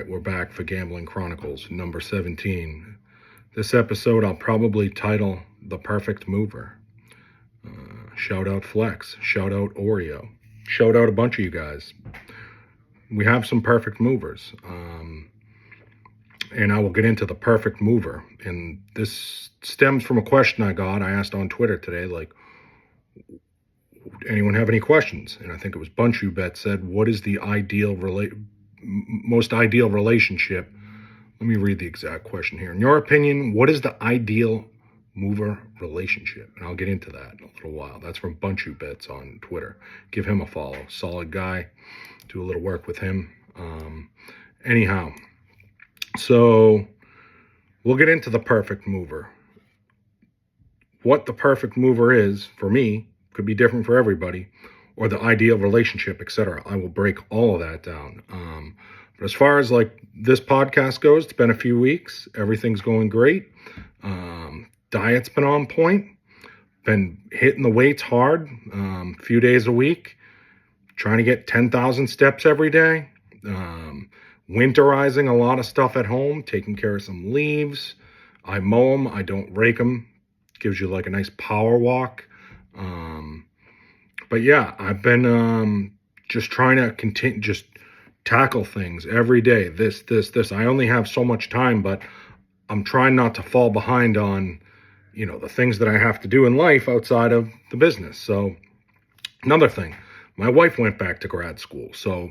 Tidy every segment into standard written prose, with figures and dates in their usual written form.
right, we're back for Gambling Chronicles, number 17. This episode I'll probably title The Perfect Mover. Shout out Flex, shout out Oreo, shout out a bunch of you guys. We have some perfect movers, and I will get into the perfect mover. And this stems from a question I asked on Twitter today, like, anyone have any questions? And I think it was Bunchu Bet said, what is the most ideal relationship? Let me read the exact question here. In your opinion, what is the ideal mover relationship? And I'll get into that in a little while. That's from Bunchu Bets on Twitter. Give him a follow. Solid guy. Do a little work with him. Anyhow, so we'll get into the perfect mover. What the perfect mover is for me could be different for everybody, or the ideal relationship, etc. I will break all of that down. But as far as like this podcast goes, it's been a few weeks. Everything's going great. Diet's been on point. Been hitting the weights hard, a few days a week. Trying to get 10,000 steps every day. Winterizing a lot of stuff at home. Taking care of some leaves. I mow them. I don't rake them. Gives you like a nice power walk. But yeah, I've been just trying to continue, just tackle things every day. This. I only have so much time, but I'm trying not to fall behind on, the things that I have to do in life outside of the business. So another thing, my wife went back to grad school, so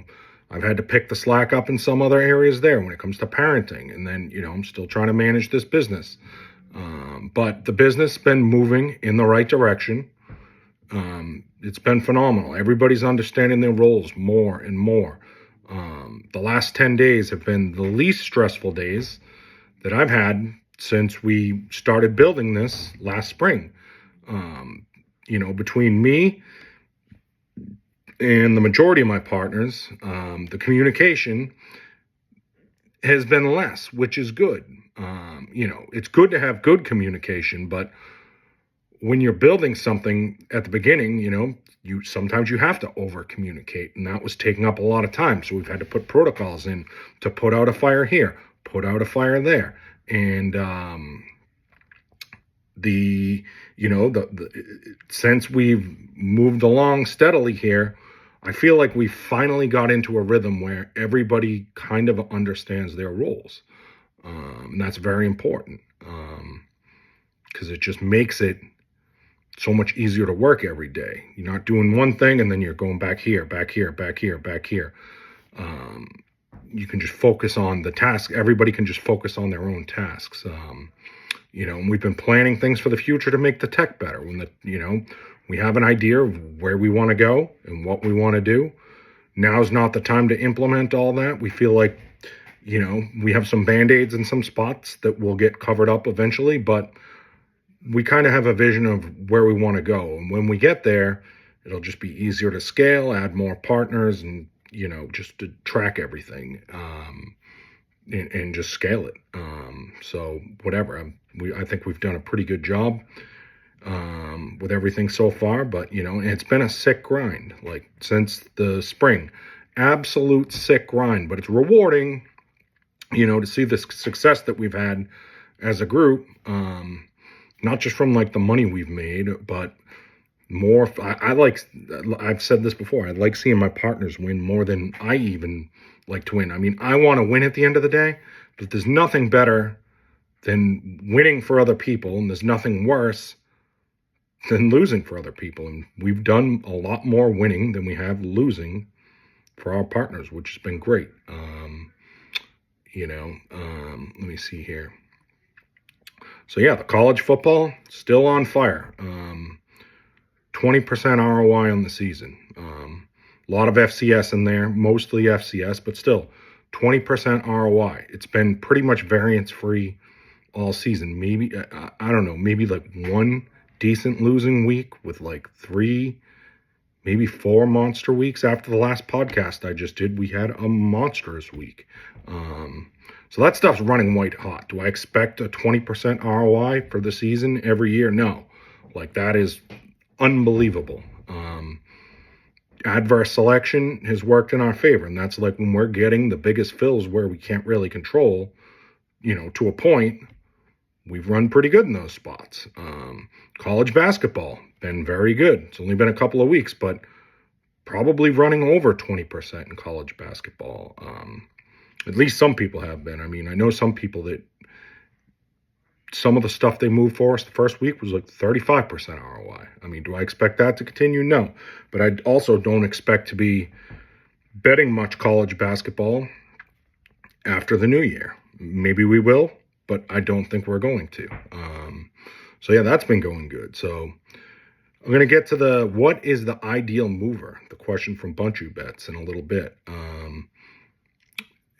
I've had to pick the slack up in some other areas there when it comes to parenting. And then, I'm still trying to manage this business. But the business has been moving in the right direction. It's been phenomenal. Everybody's understanding their roles more and more. The last 10 days have been the least stressful days that I've had since we started building this last spring. Between me and the majority of my partners, the communication has been less, which is good. It's good to have good communication, but when you're building something at the beginning, sometimes you have to over communicate, and that was taking up a lot of time. So we've had to put protocols in to put out a fire here, put out a fire there. And, since we've moved along steadily here, I feel like we finally got into a rhythm where everybody kind of understands their roles. And that's very important, because it just makes it so much easier to work every day. You're not doing one thing and then you're going back here, back here, back here, back here. You can just focus on the task. Everybody can just focus on their own tasks. And we've been planning things for the future to make the tech better. When we have an idea of where we want to go and what we want to do. Now's not the time to implement all that. We feel like, we have some Band-Aids in some spots that will get covered up eventually, but we kind of have a vision of where we want to go. And when we get there, it'll just be easier to scale, add more partners, and, just to track everything, and just scale it. So whatever, I think we've done a pretty good job, with everything so far, but, and it's been a sick grind, like since the spring, absolute sick grind, but it's rewarding, to see the success that we've had as a group, not just from like the money we've made, but more. I've said this before, I like seeing my partners win more than I even like to win. I mean, I want to win at the end of the day, but there's nothing better than winning for other people, and there's nothing worse than losing for other people. And we've done a lot more winning than we have losing for our partners, which has been great. Let me see here. So yeah, the college football still on fire. 20% ROI on the season. A lot of FCS in there, mostly FCS, but still 20% ROI. It's been pretty much variance free all season. Maybe, I don't know, maybe like one decent losing week with like 3, maybe 4 monster weeks. After the last podcast I just did, we had a monstrous week. So that stuff's running white hot. Do I expect a 20% ROI for the season every year? No. Like, that is unbelievable. adverse selection has worked in our favor. And that's like when we're getting the biggest fills where we can't really control, to a point, we've run pretty good in those spots. College basketball, been very good. It's only been a couple of weeks, but probably running over 20% in college basketball. At least some people have been. I mean, I know some people that some of the stuff they moved for us the first week was like 35% ROI. I mean, do I expect that to continue? No. But I also don't expect to be betting much college basketball after the new year. Maybe we will, but I don't think we're going to. So yeah, that's been going good. So I'm going to get to what is the ideal mover? The question from Bunchu Bets in a little bit.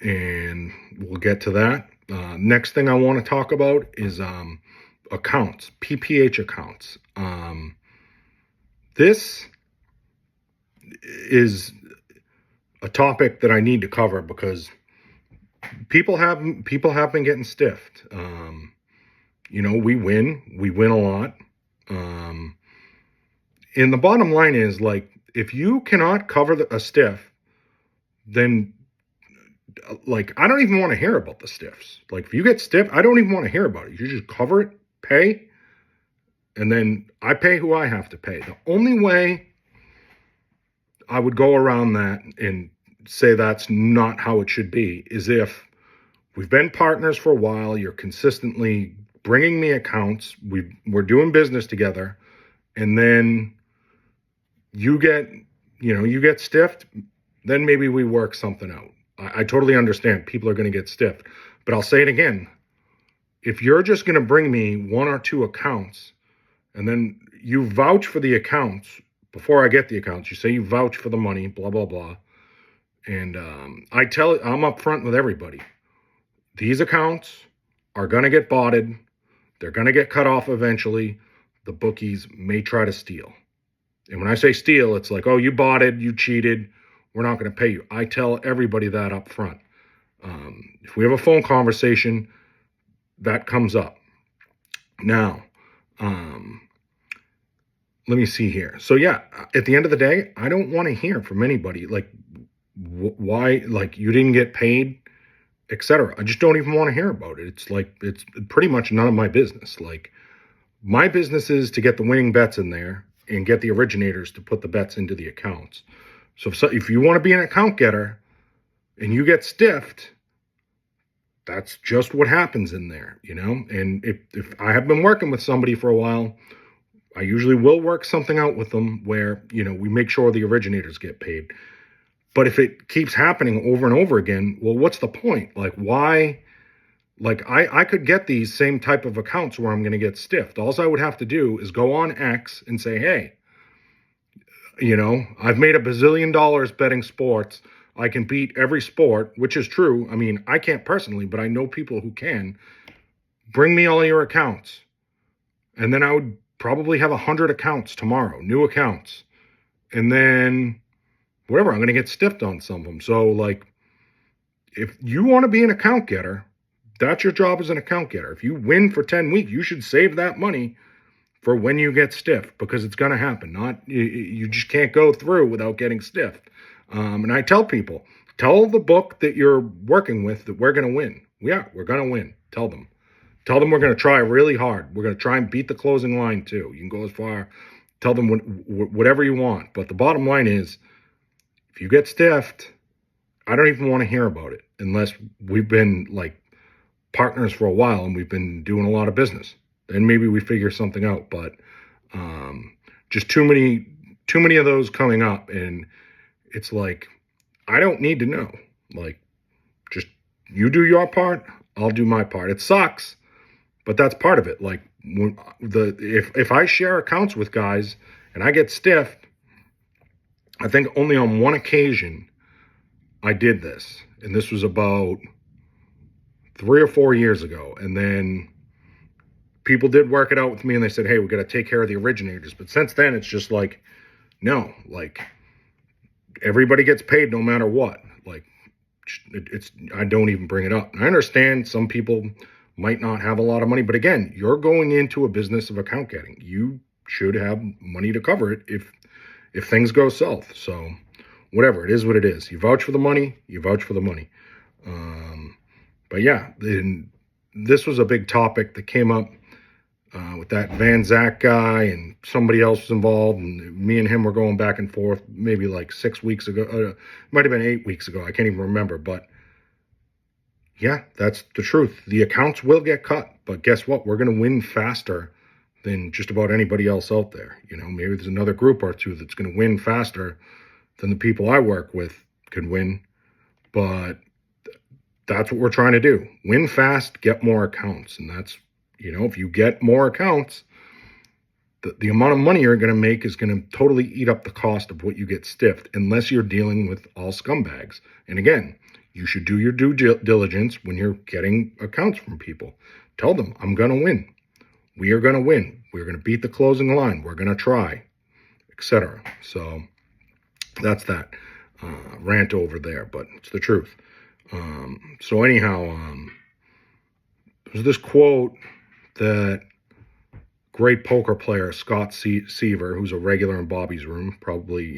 And we'll get to that. Next thing I want to talk about is accounts, PPH accounts. This is a topic that I need to cover because people have been getting stiffed. We win a lot. And the bottom line is, like, if you cannot cover a stiff, then like, I don't even want to hear about the stiffs. Like, if you get stiff, I don't even want to hear about it. You just cover it, pay, and then I pay who I have to pay. The only way I would go around that and say that's not how it should be is if we've been partners for a while, you're consistently bringing me accounts, we're doing business together, and then you get stiffed, then maybe we work something out. I totally understand people are going to get stiffed, but I'll say it again. If you're just going to bring me one or two accounts and then you vouch for the accounts before I get the accounts, you say you vouch for the money, blah, blah, blah. And I'm upfront with everybody. These accounts are going to get botted. They're going to get cut off eventually. The bookies may try to steal. And when I say steal, it's like, oh, you botted, you cheated, we're not going to pay you. I tell everybody that up front. If we have a phone conversation, that comes up. Now, let me see here. So yeah, at the end of the day, I don't want to hear from anybody like why, like, you didn't get paid, etc. I just don't even want to hear about it. It's pretty much none of my business. Like, my business is to get the winning bets in there and get the originators to put the bets into the accounts. So if you want to be an account getter and you get stiffed, that's just what happens in there, And if I have been working with somebody for a while, I usually will work something out with them where, we make sure the originators get paid. But if it keeps happening over and over again, well, what's the point? Like, why? Like, I could get these same type of accounts where I'm going to get stiffed. All I would have to do is go on X and say, hey, I've made $1 bazillion betting sports. I can beat every sport, which is true. I mean, I can't personally, but I know people who can. Bring me all your accounts. And then I would probably have 100 accounts tomorrow, new accounts. And then whatever, I'm going to get stiffed on some of them. So, like, if you want to be an account getter, that's your job as an account getter. If you win for 10 weeks, you should save that money for when you get stiffed, because it's going to happen. You just can't go through without getting stiffed. And I tell people, tell the book that you're working with that we're going to win. Yeah, we're going to win. Tell them we're going to try really hard. We're going to try and beat the closing line too. You can go as far, tell them whatever you want. But the bottom line is, if you get stiffed, I don't even want to hear about it unless we've been like partners for a while and we've been doing a lot of business. Then maybe we figure something out. But just too many of those coming up, and it's like, I don't need to know. Like, just you do your part, I'll do my part. It sucks, but that's part of it. Like, if I share accounts with guys and I get stiffed, I think only on one occasion I did this, and this was about 3 or 4 years ago. And then people did work it out with me, and they said, hey, we got to take care of the originators. But since then, it's just like, no, like, everybody gets paid no matter what. Like, I don't even bring it up. And I understand some people might not have a lot of money, but again, you're going into a business of account getting. You should have money to cover it if things go south. So whatever, it is what it is. You vouch for the money, you vouch for the money. But yeah, this was a big topic that came up with that Van Zach guy, and somebody else was involved, and me and him were going back and forth maybe like 6 weeks ago. Might have been 8 weeks ago. I can't even remember. But yeah, that's the truth. The accounts will get cut, but guess what? We're going to win faster than just about anybody else out there. Maybe there's another group or two that's going to win faster than the people I work with can win. But that's what we're trying to do. Win fast, get more accounts. And that's, if you get more accounts, the amount of money you're going to make is going to totally eat up the cost of what you get stiffed, unless you're dealing with all scumbags. And again, you should do your due diligence when you're getting accounts from people. Tell them, I'm going to win. We are going to win. We're going to beat the closing line. We're going to try, etc. So that's that rant over there, but it's the truth. So anyhow, there's this quote that great poker player Scott Seaver, who's a regular in Bobby's room, probably,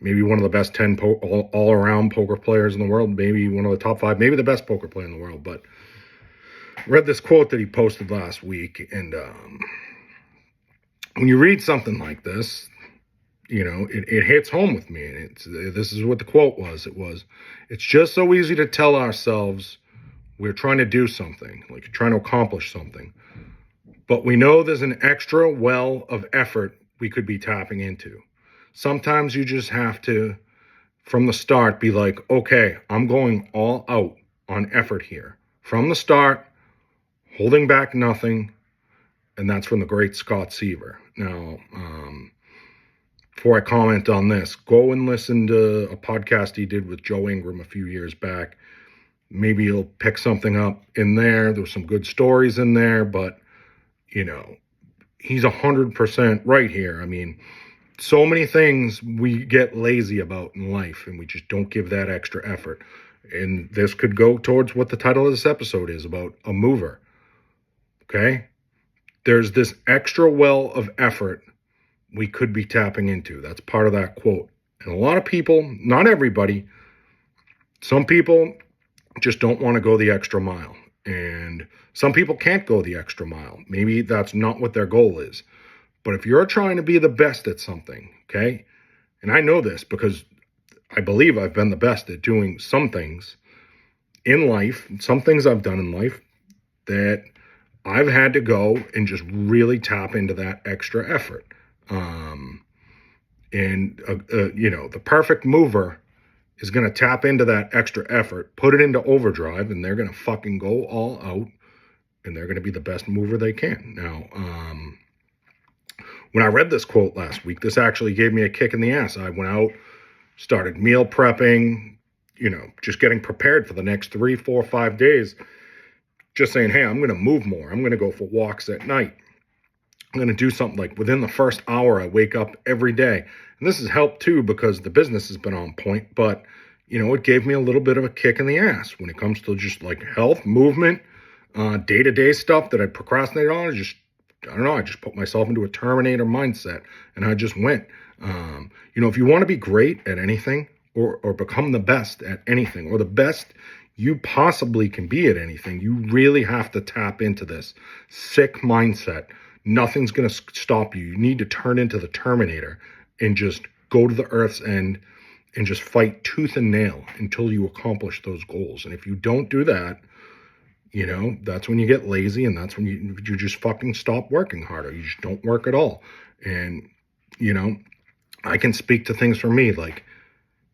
maybe one of the best 10 all-around poker players in the world, maybe one of the top 5, maybe the best poker player in the world. But I read this quote that he posted last week, and when you read something like this, it hits home with me. And this is what the quote was. It's just so easy to tell ourselves we're trying to do something, like you're trying to accomplish something. But we know there's an extra well of effort we could be tapping into. Sometimes you just have to, from the start, be like, okay, I'm going all out on effort here. From the start, holding back nothing. And that's from the great Scott Seaver. Now, before I comment on this, go and listen to a podcast he did with Joe Ingram a few years back. Maybe you'll pick something up in there. There's some good stories in there, but, he's 100% right here. I mean, so many things we get lazy about in life, and we just don't give that extra effort. And this could go towards what the title of this episode is about, a mover. Okay? There's this extra well of effort we could be tapping into. That's part of that quote. And a lot of people, not everybody, some people just don't want to go the extra mile. And some people can't go the extra mile. Maybe that's not what their goal is. But if you're trying to be the best at something, okay, and I know this because I believe I've been the best at doing some things in life, some things I've done in life that I've had to go and just really tap into that extra effort. The perfect mover is going to tap into that extra effort, put it into overdrive, and they're going to fucking go all out, and they're going to be the best mover they can. Now, when I read this quote last week, this actually gave me a kick in the ass. I went out, started meal prepping, just getting prepared for the next 3, 4, 5 days, just saying, hey, I'm going to move more. I'm going to go for walks at night. I'm going to do something like within the first hour, I wake up every day. And this has helped too because the business has been on point, but it gave me a little bit of a kick in the ass when it comes to just like health, movement, day-to-day stuff that I procrastinated on. I just put myself into a Terminator mindset, and I just went. If you want to be great at anything or become the best at anything or the best you possibly can be at anything, you really have to tap into this sick mindset. Nothing's going to stop you. You need to turn into the Terminator and just go to the earth's end and just fight tooth and nail until you accomplish those goals. And if you don't do that, that's when you get lazy, and that's when you just fucking stop working harder. You just don't work at all. And, I can speak to things for me like,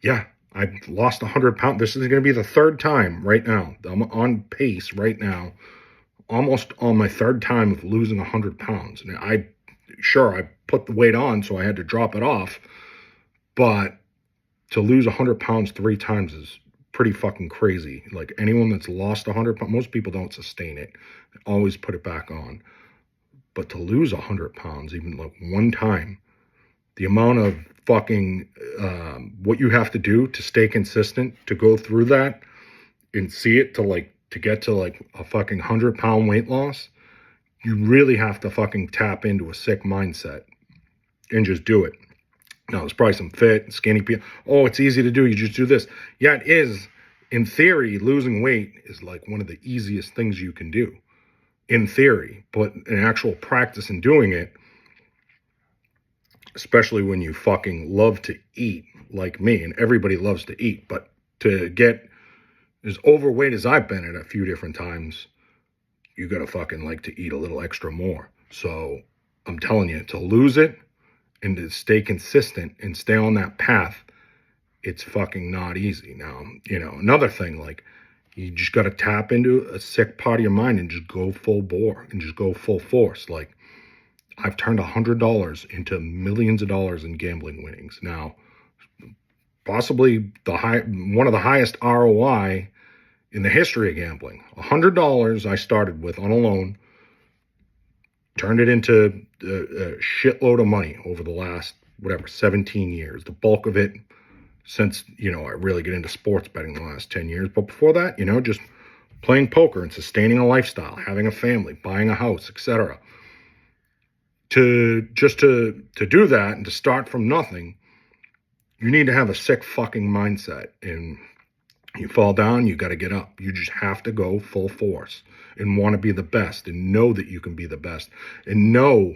yeah, I've lost 100 pounds. This is going to be the third time right now. I'm on pace right now, almost on my third time of losing 100 pounds. And I put the weight on, so I had to drop it off. But to lose 100 pounds 3 times is pretty fucking crazy. Like anyone that's lost 100 pounds, most people don't sustain it. They always put it back on. But to lose 100 pounds, even like one time, the amount of fucking what you have to do to stay consistent, to go through that and see it to get to like a fucking 100-pound weight loss, you really have to fucking tap into a sick mindset and just do it. Now, there's probably some fit and skinny people. Oh, it's easy to do. You just do this. Yeah, it is. In theory, losing weight is like one of the easiest things you can do. In theory, but in actual practice and doing it, especially when you fucking love to eat like me, and everybody loves to eat, but to get as overweight as I've been at a few different times, you gotta fucking like to eat a little extra more. So I'm telling you, to lose it and to stay consistent and stay on that path, it's fucking not easy. Now, another thing, like, you just got to tap into a sick part of your mind and just go full bore and just go full force. Like, I've turned $100 into millions of dollars in gambling winnings. Now, possibly one of the highest ROI in the history of gambling. $100 I started with on a loan, turned it into a shitload of money over the last, 17 years. The bulk of it since, I really get into sports betting the last 10 years. But before that, just playing poker and sustaining a lifestyle, having a family, buying a house, etc. To do that and to start from nothing, you need to have a sick fucking mindset. And you fall down, you got to get up. You just have to go full force and want to be the best and know that you can be the best and know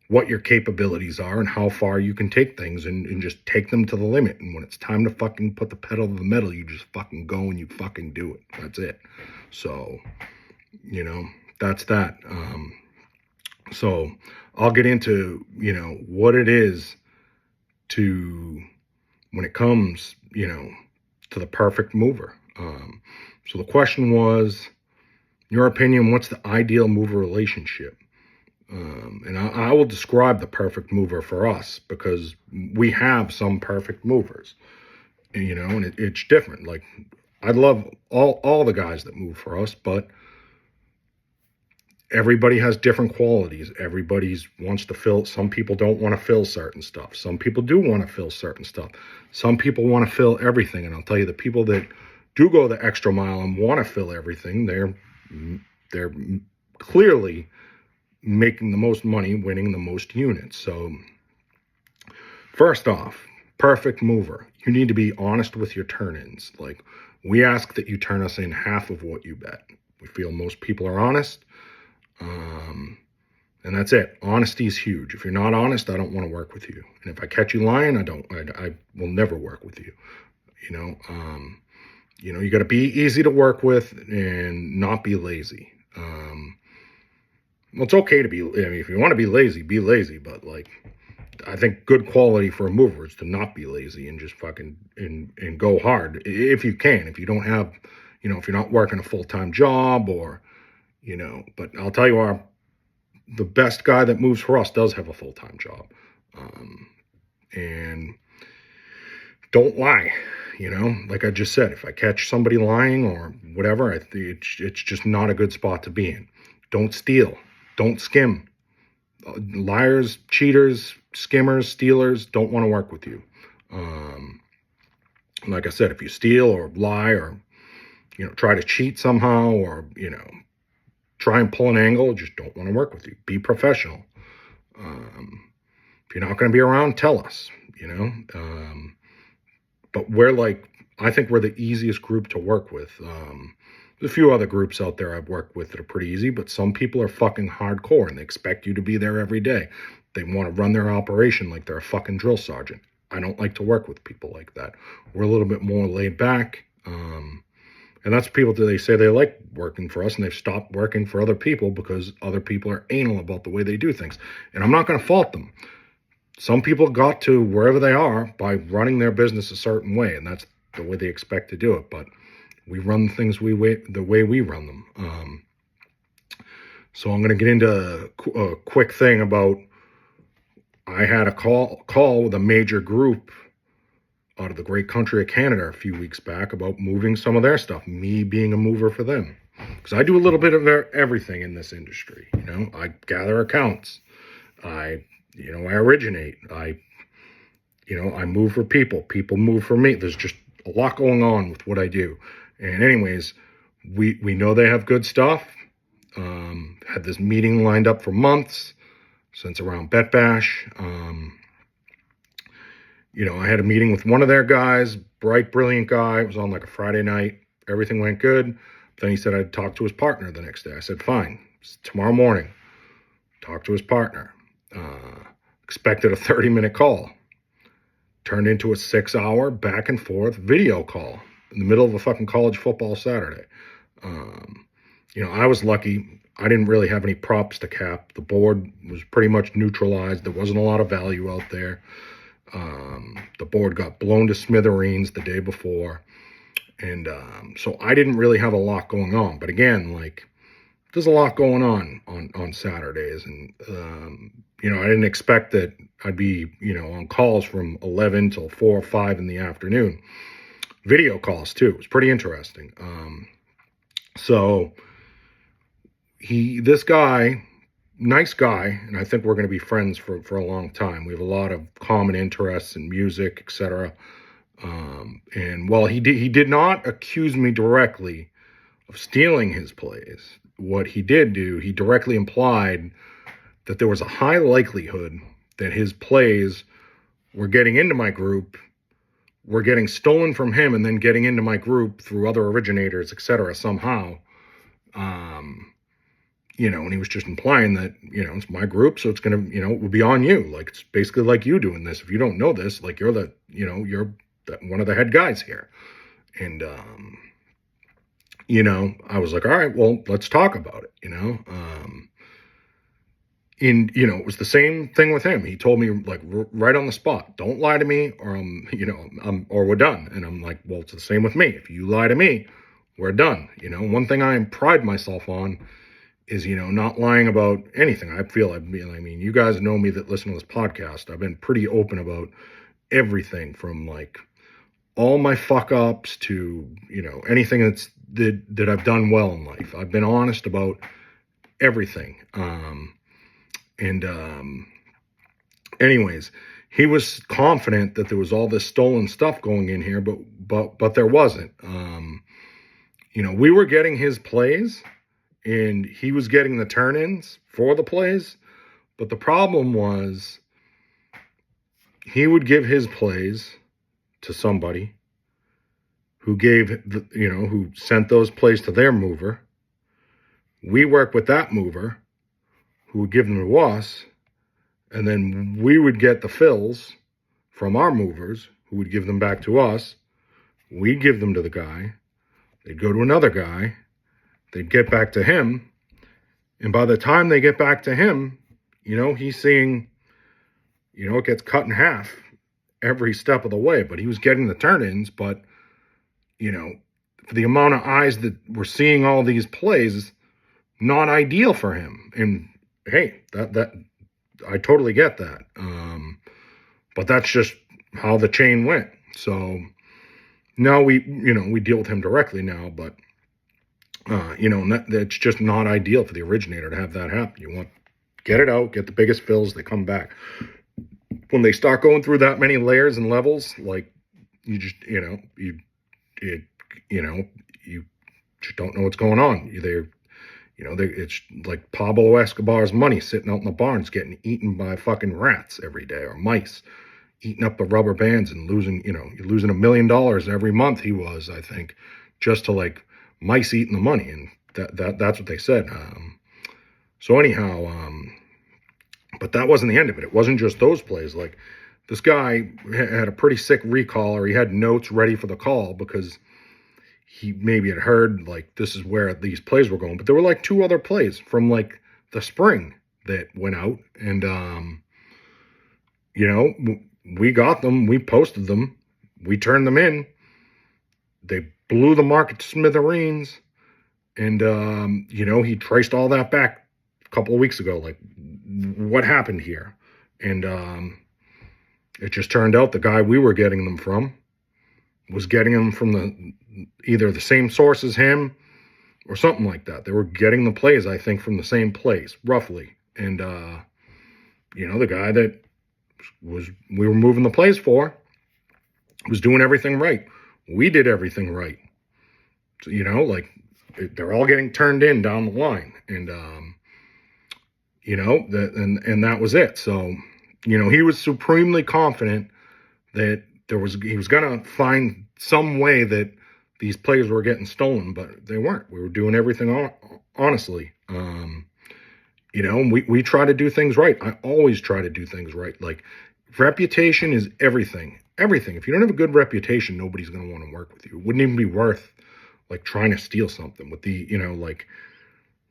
what your capabilities are and how far you can take things and just take them to the limit. And when it's time to fucking put the pedal to the metal, you just fucking go and you fucking do it. That's it. So, that's that. So I'll get into, what it is to, when it comes, to the perfect mover. So the question was, in your opinion, what's the ideal mover relationship? And I will describe the perfect mover for us because we have some perfect movers, and it's different. Like, I love all the guys that move for us, but everybody has different qualities. Everybody's wants to fill. Some people don't want to fill certain stuff. Some people do want to fill certain stuff. Some people want to fill everything. And I'll tell you, the people that do go the extra mile and want to fill everything, they're clearly making the most money, winning the most units. So first off, perfect mover. You need to be honest with your turn-ins. Like, we ask that you turn us in half of what you bet. We feel most people are honest. And that's it. Honesty is huge. If you're not honest, I don't want to work with you. And if I catch you lying, I will never work with you. You got to be easy to work with and not be lazy. Well, it's okay to be, if you want to be lazy, but like, I think good quality for a mover is to not be lazy and just fucking, and go hard if you can. If you don't have, if you're not working a full-time job or, but I'll tell you, the best guy that moves for us does have a full-time job. And don't lie, like I just said, if I catch somebody lying or whatever, it's just not a good spot to be in. Don't steal. Don't skim. Liars, cheaters, skimmers, stealers don't want to work with you. Like I said, if you steal or lie or, try to cheat somehow or, try and pull an angle, just don't want to work with you. Be professional. If you're not going to be around, tell us, but I think we're the easiest group to work with. There's a few other groups out there I've worked with that are pretty easy, but some people are fucking hardcore and they expect you to be there every day. They want to run their operation like they're a fucking drill sergeant. I don't like to work with people like that. We're a little bit more laid back. And that's people that they say they like working for us and they've stopped working for other people because other people are anal about the way they do things. And I'm not going to fault them. Some people got to wherever they are by running their business a certain way, and that's the way they expect to do it. But we run things the way we run them. So I'm going to get into a quick thing about, I had a call with a major group out of the great country of Canada a few weeks back about moving some of their stuff, me being a mover for them. Because I do a little bit of everything in this industry. I gather accounts. I originate. I move for people. People move for me. There's just a lot going on with what I do. And anyways, we know they have good stuff. Had this meeting lined up for months since around Bet Bash. I had a meeting with one of their guys, bright, brilliant guy. It was on like a Friday night. Everything went good. Then he said I'd talk to his partner the next day. I said, fine. It's tomorrow morning. Talk to his partner. Expected a 30-minute call. Turned into a 6-hour back and forth video call in the middle of a fucking college football Saturday. I was lucky. I didn't really have any props to cap. The board was pretty much neutralized. There wasn't a lot of value out there. The board got blown to smithereens the day before. And so I didn't really have a lot going on. But again, there's a lot going on Saturdays. And, I didn't expect that I'd be, on calls from 11 till 4 or 5 in the afternoon. Video calls, too. It was pretty interesting. So this guy, nice guy, and I think we're going to be friends for a long time. We have a lot of common interests in music, etc. And while he did not accuse me directly of stealing his plays, what he did do, he directly implied that there was a high likelihood that his plays were getting into my group, were getting stolen from him, and then getting into my group through other originators, etc. somehow. And he was just implying that, it's my group, so it's going to, it will be on you. It's basically like you doing this. If you don't know this, you're you're one of the head guys here. And, I was like, all right, well, let's talk about it, it was the same thing with him. He told me right on the spot, don't lie to me or or we're done. And I'm like, well, it's the same with me. If you lie to me, we're done. One thing I pride myself on is, not lying about anything. You guys know me that listen to this podcast. I've been pretty open about everything from all my fuck ups to, anything that I've done well in life. I've been honest about everything. Anyways, he was confident that there was all this stolen stuff going in here, but there wasn't. We were getting his plays and he was getting the turn-ins for the plays. But the problem was he would give his plays to somebody who who sent those plays to their mover. We work with that mover who would give them to us. And then we would get the fills from our movers who would give them back to us. We'd give them to the guy. They'd go to another guy. They'd get back to him. And by the time they get back to him, he's seeing, it gets cut in half every step of the way. But he was getting the turn-ins. But, for the amount of eyes that were seeing all these plays, not ideal for him. And, hey, that I totally get that. But that's just how the chain went. So now we deal with him directly now, but, that's just not ideal for the originator to have that happen. You want, get it out, get the biggest fills, they come back. When they start going through that many layers and levels, you just, you just don't know what's going on. It's like Pablo Escobar's money sitting out in the barns getting eaten by fucking rats every day or mice, eating up the rubber bands and losing, you're losing $1 million every month. He was, I think, just to mice eating the money. And that's what they said. So anyhow, but that wasn't the end of it. It wasn't just those plays. This guy had a pretty sick recall, or he had notes ready for the call because he maybe had heard this is where these plays were going, but there were 2 other plays from the spring that went out, and we got them, we posted them, we turned them in. They blew the market to smithereens, and he traced all that back a couple of weeks ago, what happened here, and it just turned out the guy we were getting them from was getting them from either the same source as him or something like that. They were getting the plays, I think, from the same place, roughly. And, the guy that we were moving the plays for was doing everything right. We did everything right. So, they're all getting turned in down the line. And, and that was it. So, he was supremely confident that he was gonna find some way that these players were getting stolen, but they weren't. We were doing everything honestly. We try to do things right. I always try to do things right. Like, reputation is everything. Everything. If you don't have a good reputation, nobody's going to want to work with you. It wouldn't even be worth like trying to steal something with the, like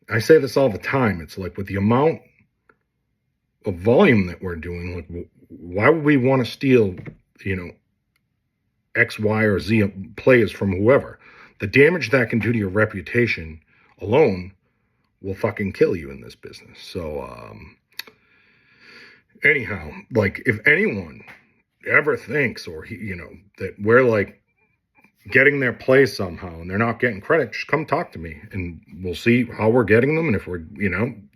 I say this all the time. It's like with the amount of volume that we're doing, like why would we want to steal, X, Y, or Z players from whoever? The damage that can do to your reputation alone will fucking kill you in this business. So, anyhow, like if anyone ever thinks that we're like getting their plays somehow and they're not getting credit, just come talk to me and we'll see how we're getting them. And if we're,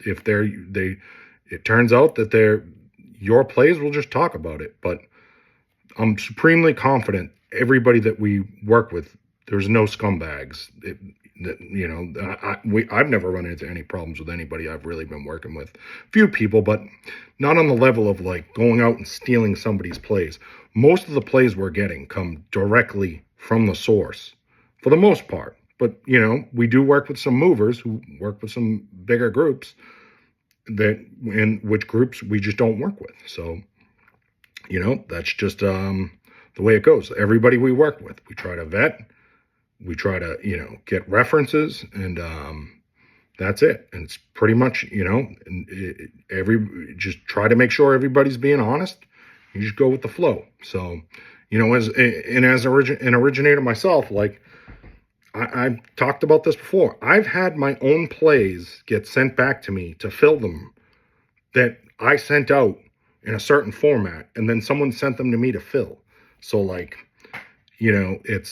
if it turns out that they're your plays, we'll just talk about it. But I'm supremely confident everybody that we work with, there's no scumbags. I've never run into any problems with anybody I've really been working with. Few people, but not on the level of like going out and stealing somebody's plays. Most of the plays we're getting come directly from the source for the most part. But, we do work with some movers who work with some bigger groups in which groups we just don't work with. So, that's just the way it goes. Everybody we work with, we try to vet. We try to, get references, and that's it. And it's pretty much, just try to make sure everybody's being honest. You just go with the flow. So, as an originator myself, like I've talked about this before. I've had my own plays get sent back to me to fill them that I sent out in a certain format, and then someone sent them to me to fill. So, like, it's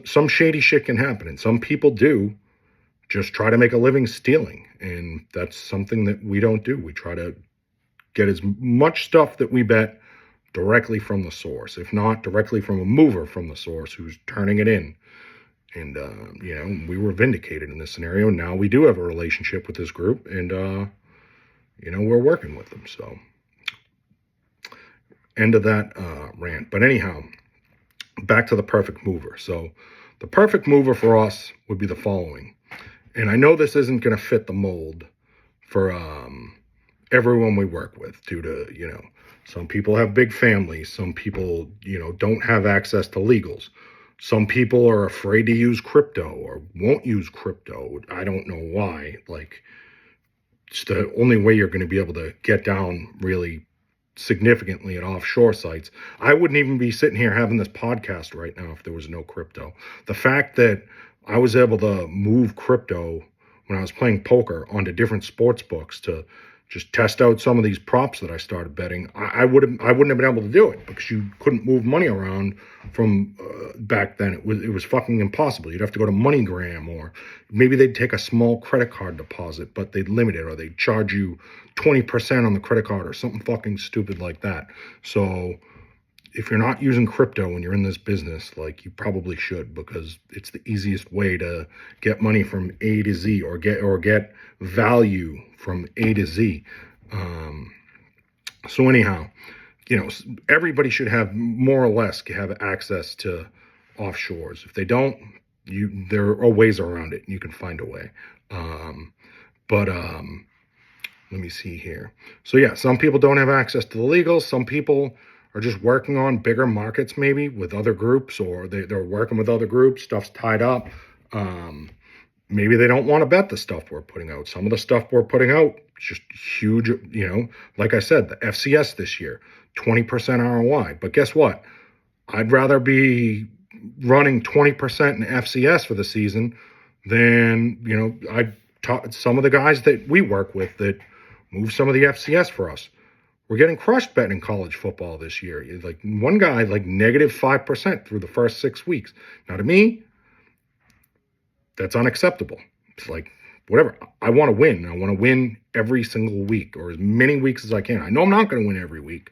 some shady shit can happen, and some people do just try to make a living stealing, and that's something that we don't do. We try to get as much stuff that we bet directly from the source, if not directly from a mover from the source who's turning it in. And we were vindicated in this scenario. Now we do have a relationship with this group, and we're working with them. So, end of that rant. But anyhow, back to the perfect mover. So the perfect mover for us would be the following. And I know this isn't going to fit the mold for everyone we work with due to, some people have big families. Some people, don't have access to legals. Some people are afraid to use crypto or won't use crypto. I don't know why. Like, it's the only way you're going to be able to get down really significantly at offshore sites. I wouldn't even be sitting here having this podcast right now if there was no crypto. The fact that I was able to move crypto when I was playing poker onto different sports books to just test out some of these props that I started betting, I wouldn't have been able to do it because you couldn't move money around from back then. It was fucking impossible. You'd have to go to MoneyGram, or maybe they'd take a small credit card deposit, but they'd limit it, or they'd charge you 20% on the credit card or something fucking stupid like that. So if you're not using crypto when you're in this business, like, you probably should, because it's the easiest way to get money from A to Z, or get value from A to Z. So anyhow, everybody should have more or less have access to offshores. If they don't, there are ways around it. You can find a way. Let me see here. So yeah, some people don't have access to the legals. Some people are just working on bigger markets, maybe with other groups, or they're working with other groups. Stuff's tied up. Maybe they don't want to bet the stuff we're putting out. Some of the stuff we're putting out is just huge. Like I said, the FCS this year, 20% ROI. But guess what? I'd rather be running 20% in FCS for the season than, I taught some of the guys that we work with that move some of the FCS for us. We're getting crushed betting college football this year. Like, one guy, like -5% through the first 6 weeks. Now, to me, that's unacceptable. It's like, whatever. I want to win. I want to win every single week, or as many weeks as I can. I know I'm not going to win every week,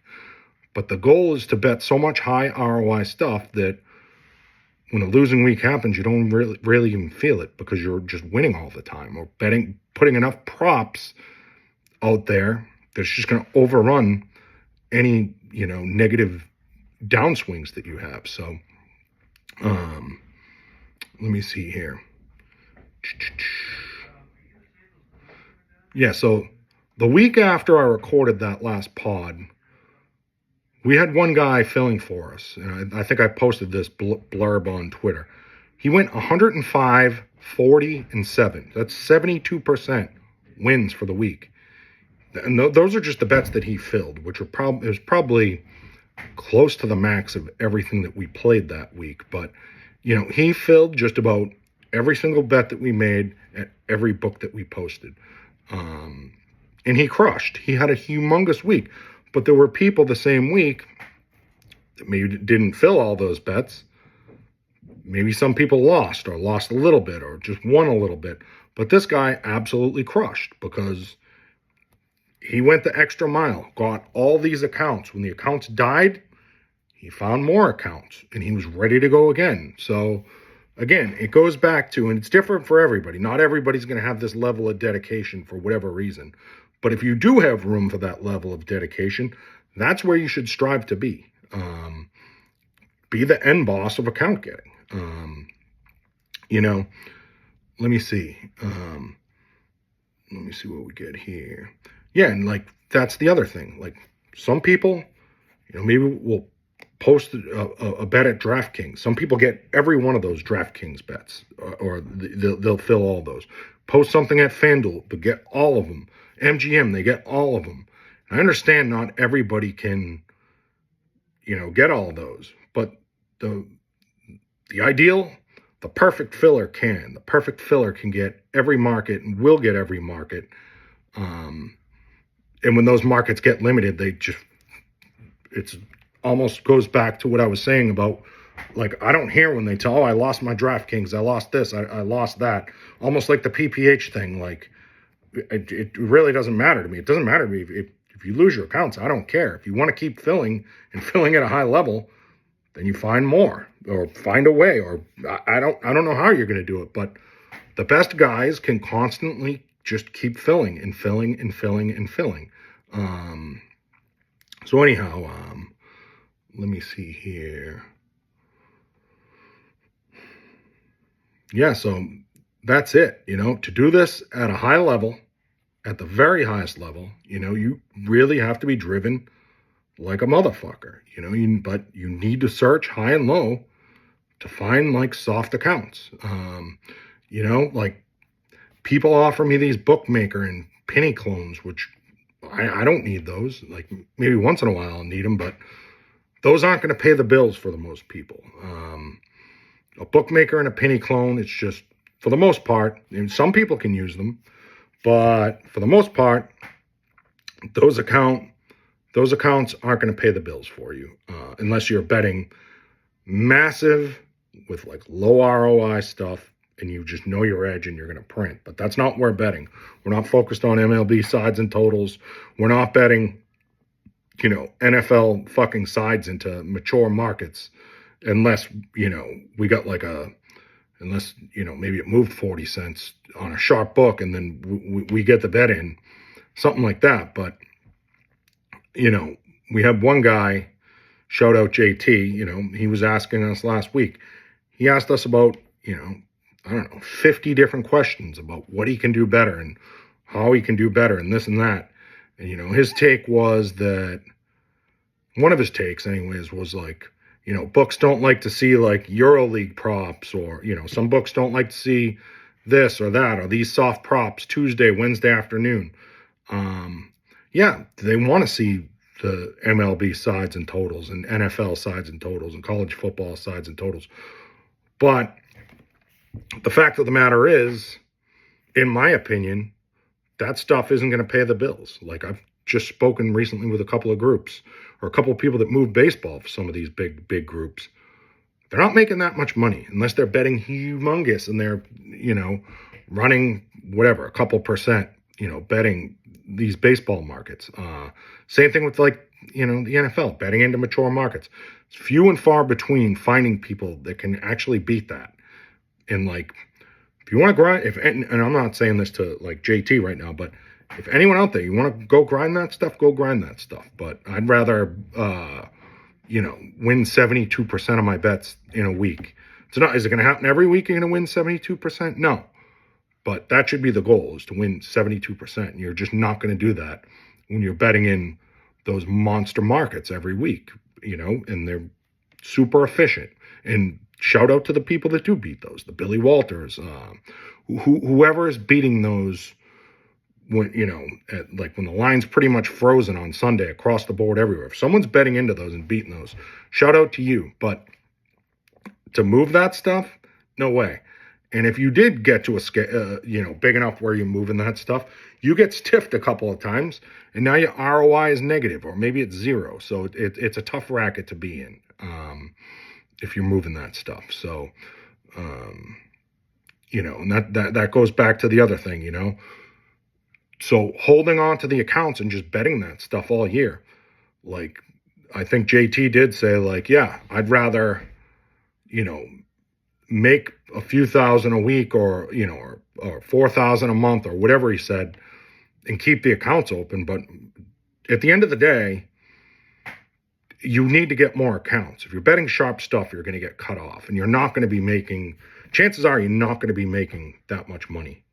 but the goal is to bet so much high ROI stuff that when a losing week happens, you don't really even feel it, because you're just winning all the time, or putting enough props out there that's just going to overrun any negative downswings that you have. So, let me see here. Yeah, so the week after I recorded that last pod, we had one guy filling for us. And I think I posted this blurb on Twitter. He went 105, 40, and 7. That's 72% wins for the week. And those are just the bets that he filled, which it was probably close to the max of everything that we played that week. But, he filled just about every single bet that we made at every book that we posted. And he crushed. He had a humongous week. But there were people the same week that maybe didn't fill all those bets. Maybe some people lost or lost a little bit or just won a little bit. But this guy absolutely crushed because he went the extra mile, got all these accounts. When the accounts died, he found more accounts and he was ready to go again. So again, it goes back to, and it's different for everybody. Not everybody's going to have this level of dedication for whatever reason. But if you do have room for that level of dedication, that's where you should strive to be. Be the end boss of account getting. Let me see. Let me see what we get here. Yeah, and that's the other thing. Some people, maybe we'll post a bet at DraftKings. Some people get every one of those DraftKings bets, or they'll fill all those. Post something at FanDuel, but get all of them. MGM, they get all of them. I understand not everybody can, get all of those, but the ideal, the perfect filler can. The perfect filler can get every market and will get every market. And when those markets get limited, it's almost goes back to what I was saying about, I don't hear when they tell, I lost my DraftKings, I lost this, I lost that. Almost like the PPH thing, it really doesn't matter to me. It doesn't matter to me if you lose your accounts. I don't care. If you want to keep filling and filling at a high level, then you find more or find a way. Or I don't know how you're going to do it, but the best guys can constantly just keep filling and filling and filling and filling. So anyhow, let me see here. Yeah, so that's it. To do this at a high level, at the very highest level, you really have to be driven like a motherfucker, but you need to search high and low to find soft accounts. People offer me these bookmaker and penny clones, which I don't need those. Maybe once in a while I'll need them, but those aren't going to pay the bills for the most people. A bookmaker and a penny clone, it's just, for the most part, and some people can use them, but for the most part, those accounts aren't going to pay the bills for you unless you're betting massive with low ROI stuff and you just know your edge and you're going to print. But that's not what we're betting. We're not focused on MLB sides and totals. We're not betting, NFL fucking sides into mature markets unless, we got unless, maybe it moved 40 cents on a sharp book and then we get the bet in, something like that. But, we had one guy, shout out JT, he was asking us last week. He asked us about, 50 different questions about what he can do better and how he can do better and this and that. And, his take was that, one of his takes anyways, was books don't like to see EuroLeague props or, some books don't like to see this or that or these soft props Tuesday, Wednesday afternoon. Yeah, they want to see the MLB sides and totals and NFL sides and totals and college football sides and totals. But the fact of the matter is, in my opinion, that stuff isn't going to pay the bills. I've just spoken recently with a couple of groups or a couple of people that move baseball for some of these big groups. They're not making that much money unless they're betting humongous and they're, running whatever, a couple percent, betting these baseball markets. Same thing with the NFL, betting into mature markets. It's few and far between finding people that can actually beat that. And if you want to grind, and I'm not saying this to JT right now, but if anyone out there, you want to go grind that stuff, go grind that stuff. But I'd rather, win 72% of my bets in a week. So is it going to happen every week? You're going to win 72%? No. But that should be the goal, is to win 72%. And you're just not going to do that when you're betting in those monster markets every week, and they're super efficient. And shout out to the people that do beat those, the Billy Walters, whoever is beating those when, when the line's pretty much frozen on Sunday across the board everywhere. If someone's betting into those and beating those, shout out to you. But to move that stuff, no way. And if you did get to a scale, big enough where you're moving that stuff, you get stiffed a couple of times, and now your ROI is negative, or maybe it's zero. So it's a tough racket to be in if you're moving that stuff. So, and that goes back to the other thing, So holding on to the accounts and just betting that stuff all year, like I think JT did say, yeah, I'd rather, make a few thousand a week or 4,000 a month or whatever he said and keep the accounts open. But at the end of the day, you need to get more accounts. If you're betting sharp stuff, you're going to get cut off, and you're not going to be making, chances are you're not going to be making that much money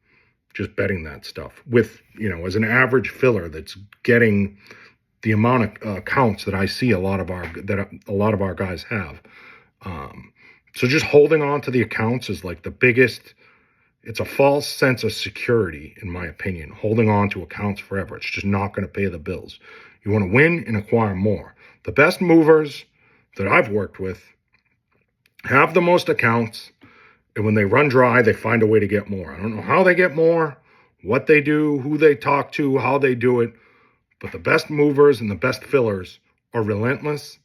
just betting that stuff with, as an average filler that's getting the amount of accounts that I see a lot of our guys have. So just holding on to the accounts is like the biggest, it's a false sense of security, in my opinion, holding on to accounts forever. It's just not going to pay the bills. You want to win and acquire more. The best movers that I've worked with have the most accounts, and when they run dry, they find a way to get more. I don't know how they get more, what they do, who they talk to, how they do it, but the best movers and the best fillers are relentless,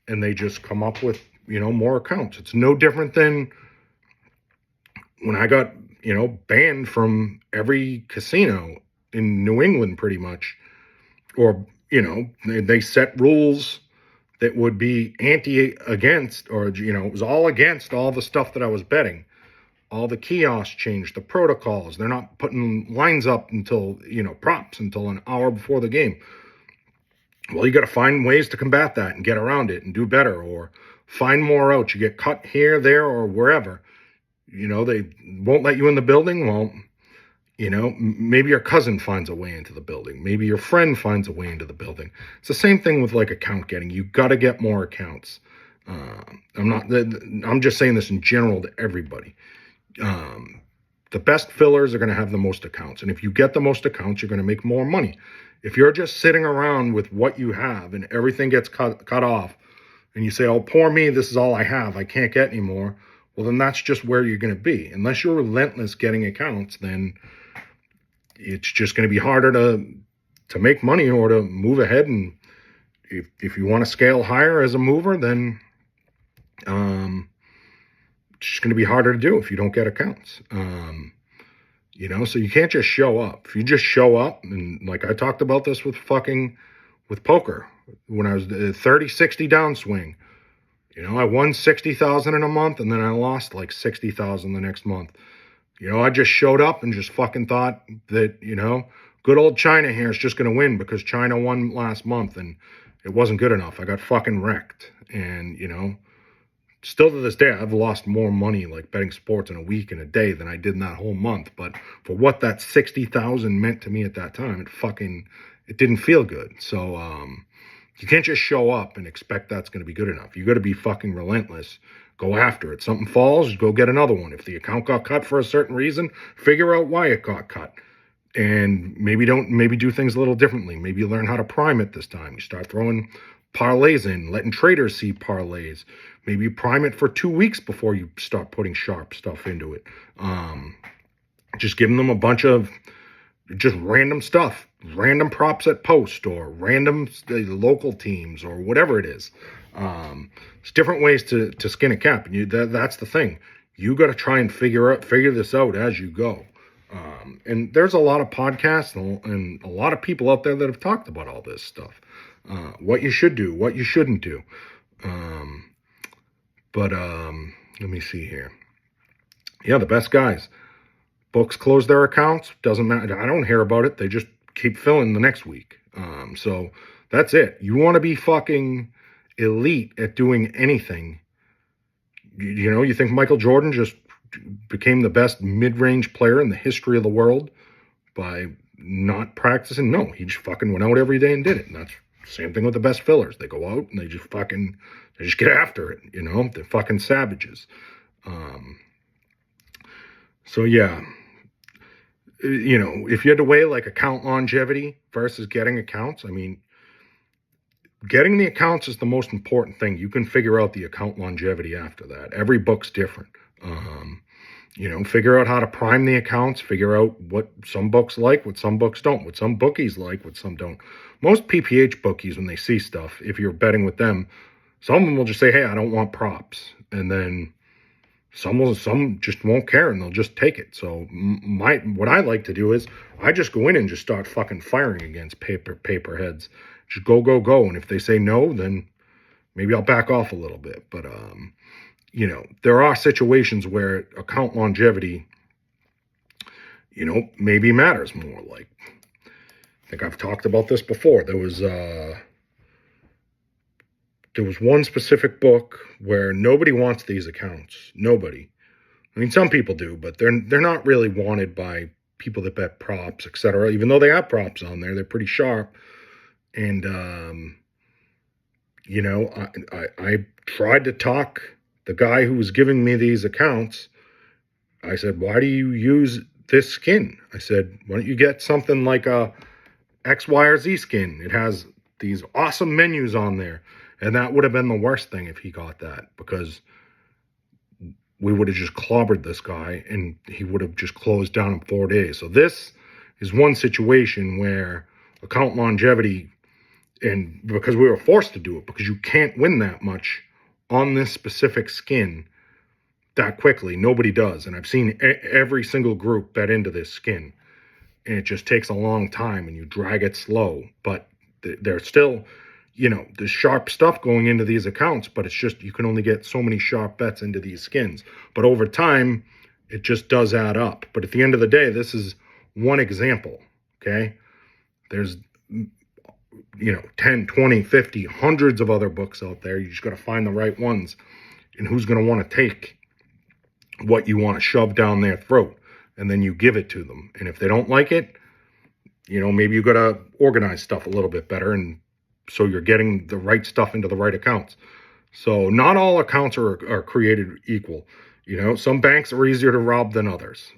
and they just come up with, more accounts. It's no different than when I got, banned from every casino in New England pretty much, or, they set rules that would be against, or, it was all against all the stuff that I was betting. All the kiosks changed, the protocols. They're not putting lines up until, props until an hour before the game. Well, you got to find ways to combat that and get around it and do better, or find more outs. You get cut here, there, or wherever. They won't let you in the building. Well, maybe your cousin finds a way into the building. Maybe your friend finds a way into the building. It's the same thing with account getting. You got to get more accounts. I'm just saying this in general to everybody. The best fillers are going to have the most accounts. And if you get the most accounts, you're going to make more money. If you're just sitting around with what you have and everything gets cut off, and you say, oh, poor me, this is all I have, I can't get any more, well, then that's just where you're going to be. Unless you're relentless getting accounts, then it's just going to be harder to make money or to move ahead. And if you want to scale higher as a mover, then it's just going to be harder to do if you don't get accounts. So you can't just show up. If you just show up, and like I talked about this with poker, when I was 30-60 downswing, I won 60,000 in a month, and then I lost like 60,000 the next month. I just showed up and just fucking thought that, good old China here is just going to win because China won last month, and it wasn't good enough. I got fucking wrecked. And, still to this day, I've lost more money betting sports in a week and a day than I did in that whole month. But for what that 60,000 meant to me at that time, it didn't feel good. So, you can't just show up and expect that's going to be good enough. You got to be fucking relentless. Go after it. Something falls, go get another one. If the account got cut for a certain reason, figure out why it got cut. And maybe do things a little differently. Maybe you learn how to prime it this time. You start throwing parlays in, letting traders see parlays. Maybe you prime it for 2 weeks before you start putting sharp stuff into it. Just giving them a bunch of just random stuff, random props at post, or random local teams, or whatever it is. It's different ways to skin a cat, and that's the thing. You got to try and figure this out as you go. And there's a lot of podcasts and a lot of people out there that have talked about all this stuff. What you should do, what you shouldn't do. But let me see here. Yeah, the best guys. Books close their accounts. Doesn't matter. I don't hear about it. They just keep filling the next week. So that's it. You want to be fucking elite at doing anything. You think Michael Jordan just became the best mid-range player in the history of the world by not practicing? No, he just fucking went out every day and did it. And that's the same thing with the best fillers. They go out and they just get after it. They're fucking savages. So yeah, if you had to weigh like account longevity versus getting accounts, I mean, getting the accounts is the most important thing. You can figure out the account longevity after that. Every book's different. Figure out how to prime the accounts, figure out what some books like, what some books don't, what some bookies like, what some don't. Most PPH bookies, when they see stuff, if you're betting with them, some of them will just say, hey, I don't want props. And then some just won't care and they'll just take it. So what I like to do is I just go in and just start fucking firing against paper heads. Just go. And if they say no, then maybe I'll back off a little bit. But, there are situations where account longevity, maybe matters more. Like, I think I've talked about this before. There was one specific book where nobody wants these accounts. Nobody. I mean, some people do, but they're not really wanted by people that bet props, etc. Even though they have props on there, they're pretty sharp. And, I tried to talk the guy who was giving me these accounts. I said, why do you use this skin? I said, why don't you get something like a X, Y, or Z skin? It has these awesome menus on there. And that would have been the worst thing if he got that, because we would have just clobbered this guy and he would have just closed down in 4 days. So this is one situation where account longevity, and because we were forced to do it, because you can't win that much on this specific skin that quickly. Nobody does. And I've seen every single group bet into this skin. And it just takes a long time and you drag it slow. But there's still, there's sharp stuff going into these accounts, but it's just you can only get so many sharp bets into these skins. But over time, it just does add up. But at the end of the day, this is one example, okay? There's 10, 20, 50, hundreds of other books out there. You just got to find the right ones and who's going to want to take what you want to shove down their throat, and then you give it to them. And if they don't like it, maybe you got to organize stuff a little bit better, and so you're getting the right stuff into the right accounts. So not all accounts are created equal. Some banks are easier to rob than others.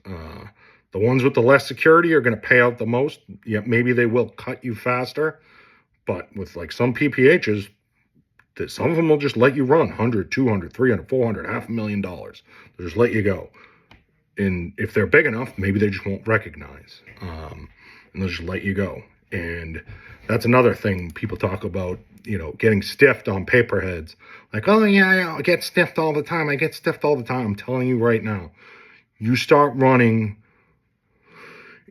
The ones with the less security are going to pay out the most. Yeah, maybe they will cut you faster. But with like some PPHs, some of them will just let you run 100, 200, 300, 400, $500,000. They'll just let you go. And if they're big enough, maybe they just won't recognize. And they'll just let you go. And that's another thing people talk about, getting stiffed on paperheads. Like, oh yeah, I get stiffed all the time. I'm telling you right now, you start running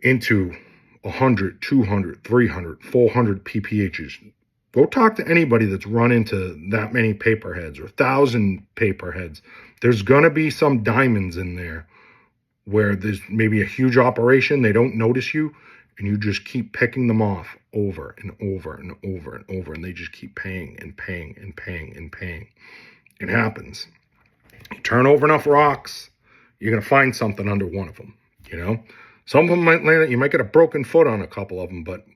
into 100, 200, 300, 400 PPHs. Go talk to anybody that's run into that many paperheads or 1,000 paperheads. There's going to be some diamonds in there where there's maybe a huge operation. They don't notice you, and you just keep picking them off over and over and over and over, and they just keep paying and paying and paying and paying. It happens. You turn over enough rocks, you're going to find something under one of them, Some of them might land, you might get a broken foot on a couple of them, but,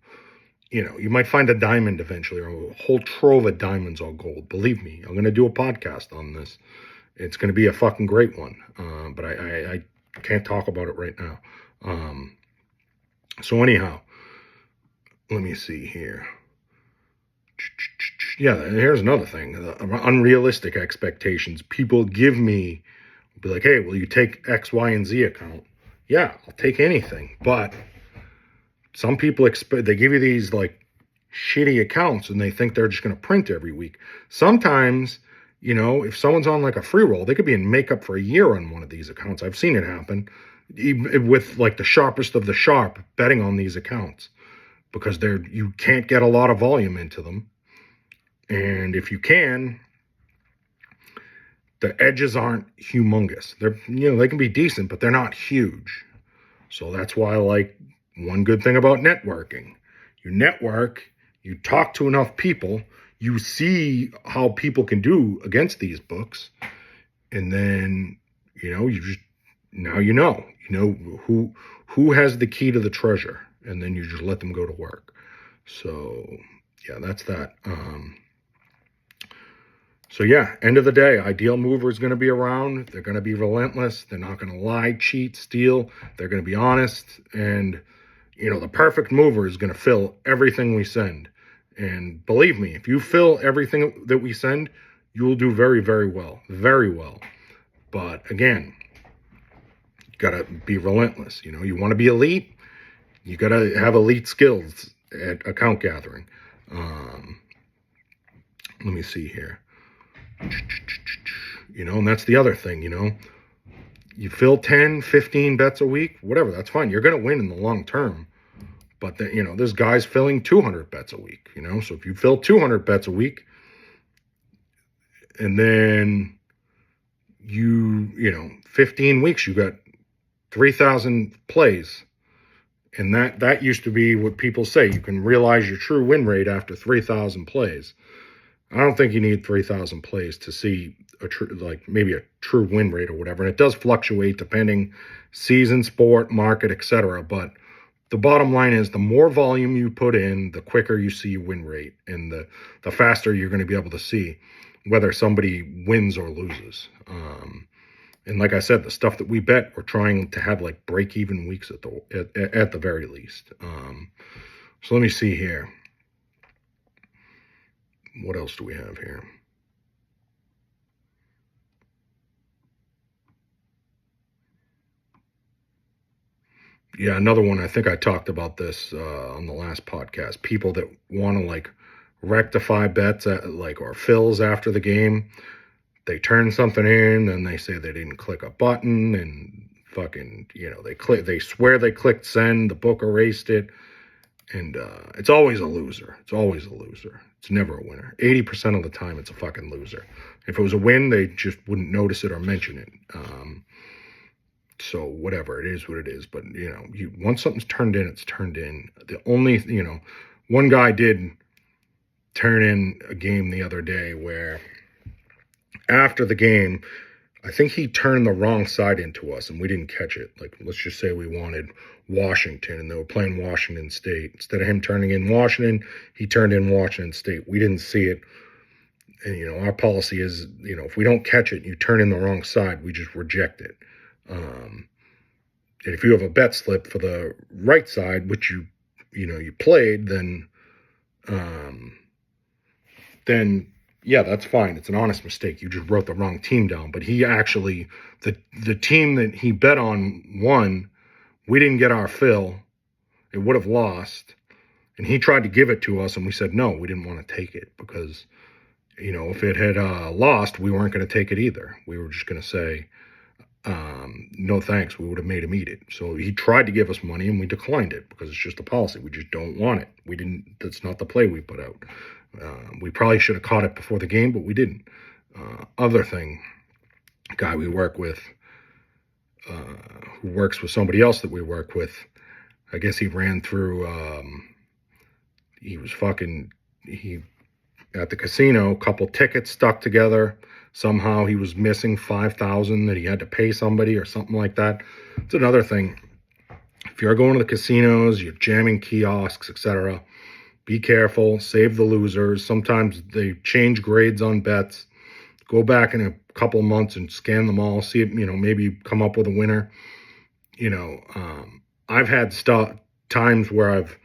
you might find a diamond eventually, or a whole trove of diamonds or gold. Believe me, I'm going to do a podcast on this. It's going to be a fucking great one, but I can't talk about it right now. So anyhow, let me see here. Yeah, here's another thing. Unrealistic expectations. People give me, be like, hey, will you take X, Y, and Z account? Yeah, I'll take anything. But some people they give you these like shitty accounts and they think they're just going to print every week. Sometimes, if someone's on like a free roll, they could be in makeup for a year on one of these accounts. I've seen it happen with like the sharpest of the sharp betting on these accounts, because you can't get a lot of volume into them. And if you can, the edges aren't humongous. They're, they can be decent, but they're not huge. So that's why I like, one good thing about networking. You network, you talk to enough people, you see how people can do against these books, and then, now you know who has the key to the treasure, and then you just let them go to work. So, yeah, that's that. So yeah, end of the day, Ideal Mover is going to be around. They're going to be relentless. They're not going to lie, cheat, steal. They're going to be honest. And, the perfect mover is going to fill everything we send. And believe me, if you fill everything that we send, you will do very, very well. Very well. But again, you got to be relentless. You want to be elite, you got to have elite skills at account gathering. Let me see here. And that's the other thing, you fill 10, 15 bets a week, whatever, that's fine. You're going to win in the long term. But then, there's guys filling 200 bets a week, so if you fill 200 bets a week, and then 15 weeks, you got 3,000 plays. And that used to be what people say. You can realize your true win rate after 3,000 plays. I don't think you need 3,000 plays to see maybe a true win rate or whatever. And it does fluctuate depending season, sport, market, etc. But the bottom line is the more volume you put in, the quicker you see your win rate, and the faster you're going to be able to see whether somebody wins or loses. And like I said, the stuff that we bet, we're trying to have like break-even weeks at the very least. So let me see here. What else do we have here? Yeah, another one. I think I talked about this on the last podcast. People that want to rectify bets or fills after the game. They turn something in, and they say they didn't click a button, and fucking, they swear they clicked send, the book erased it, and it's always a loser. It's always a loser. It's never a winner. 80% of the time, it's a fucking loser. If it was a win, they just wouldn't notice it or mention it. So whatever, it is what it is. But, once something's turned in, it's turned in. The only, one guy did turn in a game the other day where after the game, I think he turned the wrong side into us and we didn't catch it. Let's just say we wanted Washington and they were playing Washington State. Instead of him turning in Washington, he turned in Washington State. We didn't see it. And, our policy is, if we don't catch it and you turn in the wrong side, we just reject it. And if you have a bet slip for the right side, which you played, then yeah, that's fine. It's an honest mistake. You just wrote the wrong team down. But he actually, the team that he bet on won. We didn't get our fill. It would have lost. And he tried to give it to us, and we said no, we didn't want to take it because, if it had lost, we weren't going to take it either. We were just going to say, no thanks. We would have made him eat it. So he tried to give us money, and we declined it because it's just a policy. We just don't want it. That's not the play we put out. We probably should have caught it before the game, but we didn't. Other thing, a guy we work with, who works with somebody else that we work with, I guess he ran through, at the casino, a couple tickets stuck together. Somehow he was missing $5,000 that he had to pay somebody or something like that. It's another thing. If you're going to the casinos, you're jamming kiosks, etc., be careful, save the losers. Sometimes they change grades on bets. Go back in a couple months and scan them all, see if, maybe come up with a winner. I've had times where I've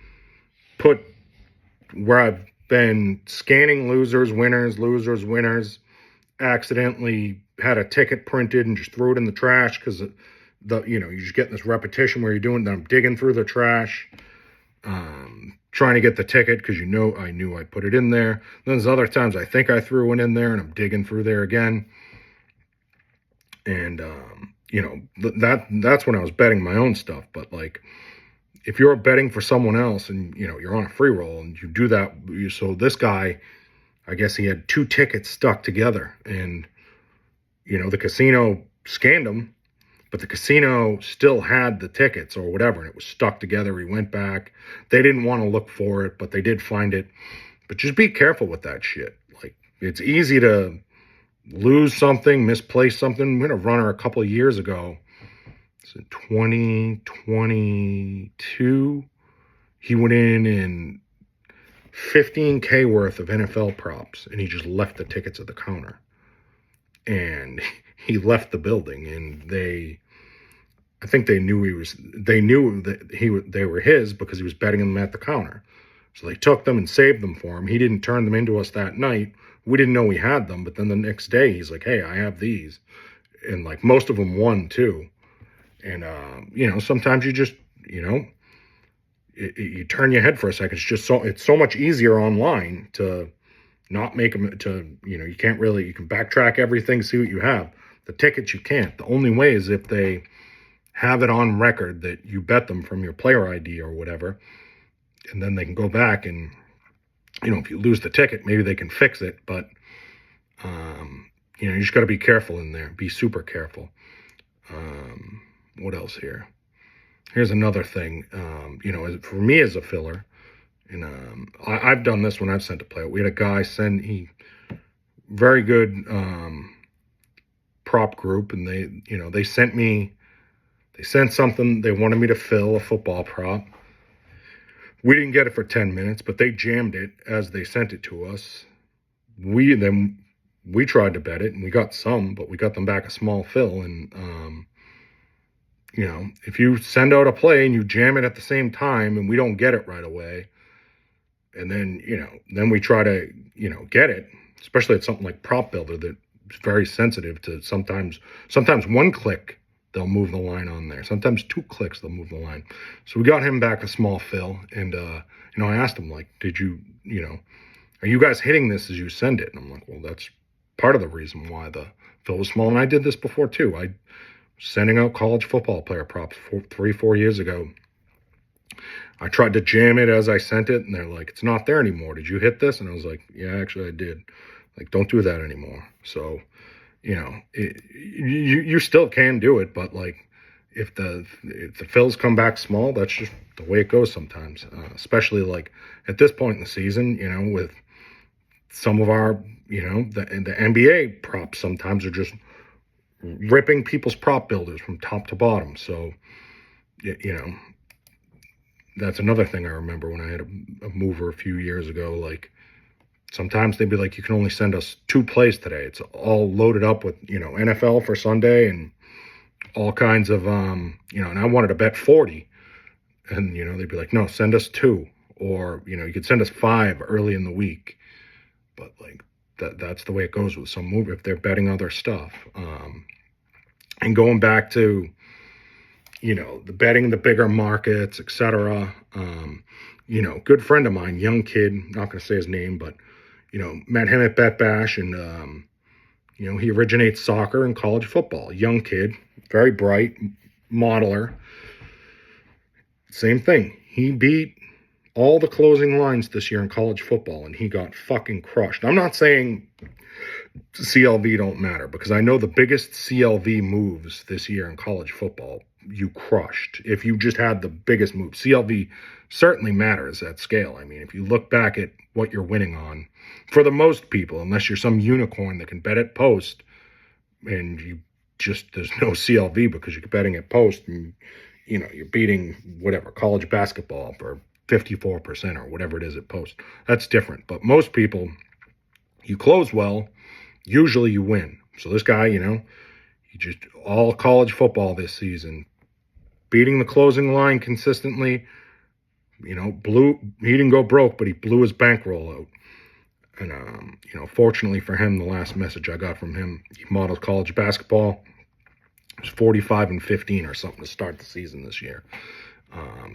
been scanning losers, winners, accidentally had a ticket printed and just threw it in the trash because you just get this repetition where you're doing that. I'm digging through the trash, trying to get the ticket because I knew I put it in there. Then there's other times I think I threw one in there and I'm digging through there again. And, that's when I was betting my own stuff. But if you're betting for someone else and, you're on a free roll and you do that. So this guy, I guess he had 2 tickets stuck together and, the casino scanned them, but the casino still had the tickets or whatever, and it was stuck together. He went back. They didn't want to look for it, but they did find it. But just be careful with that shit. Like, it's easy to lose something, misplace something. We had a runner a couple of years ago. It's in 2022. He went in 15K worth of NFL props, and he just left the tickets at the counter. And he left the building, and I think they knew that they were his because he was betting them at the counter. So they took them and saved them for him. He didn't turn them into us that night. We didn't know we had them, but then the next day he's like, "Hey, I have these," and like most of them won too. And sometimes you just you turn your head for a second. It's so much easier online to not make them you can't really, you can backtrack everything, see what you have. The tickets you can't. The only way is if they have it on record that you bet them from your player ID or whatever, and then they can go back and if you lose the ticket, maybe they can fix it. But you just got to be careful in there. Be super careful. What else here? Here's another thing. For me as a filler, and I've done this when I've sent a player. We had a guy very good prop group, and they sent something. They wanted me to fill a football prop. We didn't get it for 10 minutes, but they jammed it as they sent it to us. We tried to bet it, and we got some, but we got them back a small fill. And if you send out a play and you jam it at the same time, and we don't get it right away, and then we try to get it, especially at something like Prop Builder that's very sensitive to sometimes one click they'll move the line on there. Sometimes 2 clicks they'll move the line. So we got him back a small fill, and I asked him, like, did you are you guys hitting this as you send it? And I'm like, well, that's part of the reason why the fill was small. And I did this before too. I was sending out college football player props 3-4 years ago. I tried to jam it as I sent it, and they're like, it's not there anymore. Did you hit this? And I was like, yeah, actually I did. Like, don't do that anymore. So, you still can do it, but like, if the fills come back small, that's just the way it goes sometimes. Especially like at this point in the season, with some of our, the NBA props sometimes are just ripping people's prop builders from top to bottom. So, that's another thing I remember when I had a mover a few years ago. Like, sometimes they'd be like, you can only send us 2 plays today. It's all loaded up with, NFL for Sunday and all kinds of, and I wanted to bet 40. And, they'd be like, no, send us 2. Or, you could send us 5 early in the week. But, like, that's the way it goes with some mover if they're betting other stuff. And going back to, the betting the bigger markets, etc. Good friend of mine, young kid, not going to say his name, but, met him at Bet Bash, and, he originates soccer and college football. Young kid, very bright, modeler. Same thing. He beat all the closing lines this year in college football, and he got fucking crushed. I'm not saying CLV don't matter, because I know the biggest CLV moves this year in college football, you crushed. If you just had the biggest move, CLV certainly matters at scale. I mean, if you look back at what you're winning on, for the most people, unless you're some unicorn that can bet at post, and there's no CLV because you're betting at post, and you're beating whatever college basketball for 54% or whatever it is at post. That's different. But most people, you close well, usually you win. So this guy, he just all college football this season, beating the closing line consistently. He didn't go broke, but he blew his bankroll out. And, fortunately for him, the last message I got from him, he models college basketball. It was 45-15 or something to start the season this year.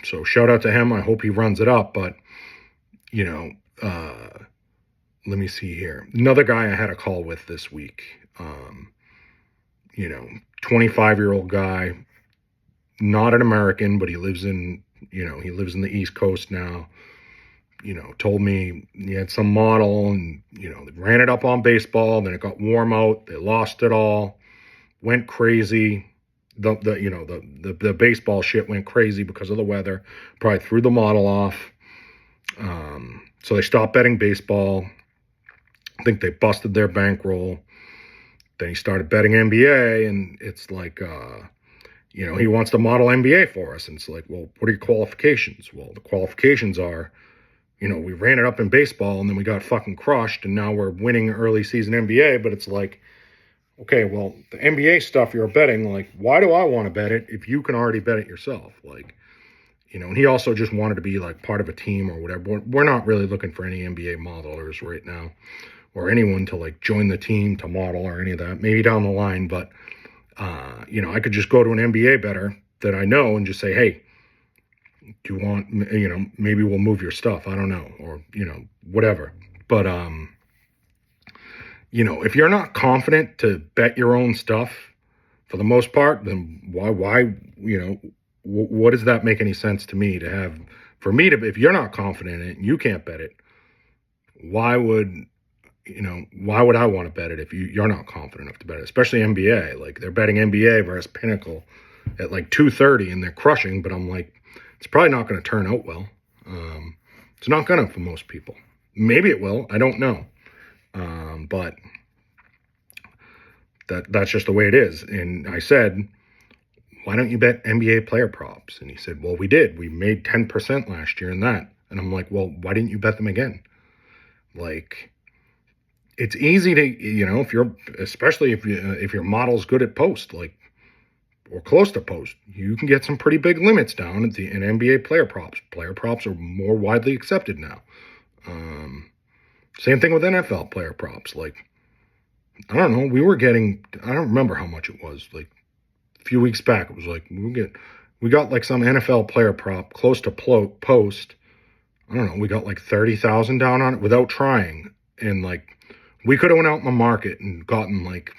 So shout out to him. I hope he runs it up. But, let me see here. Another guy I had a call with this week, 25-year-old guy, not an American, but he lives in the East Coast now. Told me he had some model, and, they ran it up on baseball. Then it got warm out. They lost it all, went crazy. the baseball shit went crazy because of the weather. Probably threw the model off. So they stopped betting baseball. I think they busted their bankroll. Then he started betting NBA, and it's like, he wants to model NBA for us. And it's like, well, what are your qualifications? Well, the qualifications are, we ran it up in baseball, and then we got fucking crushed, and now we're winning early season NBA. But it's like, okay, well, the NBA stuff you're betting, like, why do I want to bet it if you can already bet it yourself? Like, and he also just wanted to be like part of a team or whatever. We're not really looking for any NBA modelers right now, or anyone to like join the team to model or any of that. Maybe down the line, but I could just go to an NBA bettor that I know and just say, hey, do you want, maybe we'll move your stuff. I don't know, or whatever. But if you're not confident to bet your own stuff for the most part, then why what does that make any sense to me to have, for me to, if you're not confident in it and you can't bet it, why would I want to bet it if you're not confident enough to bet it? Especially NBA, like they're betting NBA versus Pinnacle at like 2:30 and they're crushing, but I'm like, it's probably not going to turn out well. It's not going to for most people. Maybe it will. I don't know. But that's just the way it is. And I said, why don't you bet NBA player props? And he said, well, we did. We made 10% last year in that. And I'm like, well, why didn't you bet them again? Like, it's easy to, especially if your model's good at post, like, or close to post, you can get some pretty big limits down in NBA player props. Player props are more widely accepted now. Same thing with NFL player props. Like, I don't know, I don't remember how much it was. Like a few weeks back, it was like, we got like some NFL player prop close to post. I don't know, we got like 30,000 down on it without trying. And like, we could have went out in the market and gotten like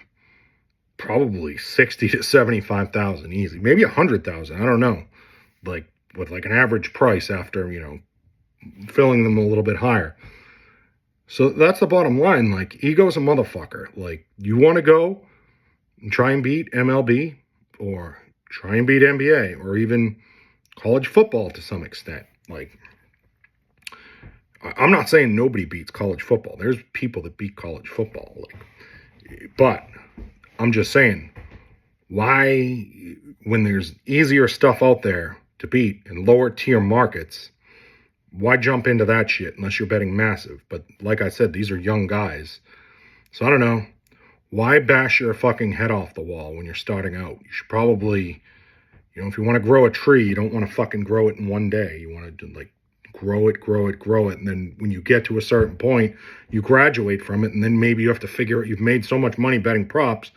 probably 60 to 75,000 easy, maybe 100,000. I don't know, like with like an average price after, filling them a little bit higher. So that's the bottom line. Like, ego's a motherfucker. Like, you want to go and try and beat MLB or try and beat NBA or even college football to some extent. Like, I'm not saying nobody beats college football. There's people that beat college football. Like, but I'm just saying, why, when there's easier stuff out there to beat in lower tier markets, why jump into that shit unless you're betting massive? But like I said, these are young guys. So I don't know. Why bash your fucking head off the wall when you're starting out? You should probably, if you want to grow a tree, you don't want to fucking grow it in one day. You want to like grow it. And then when you get to a certain point, you graduate from it. And then maybe you have to figure out, you've made so much money betting props.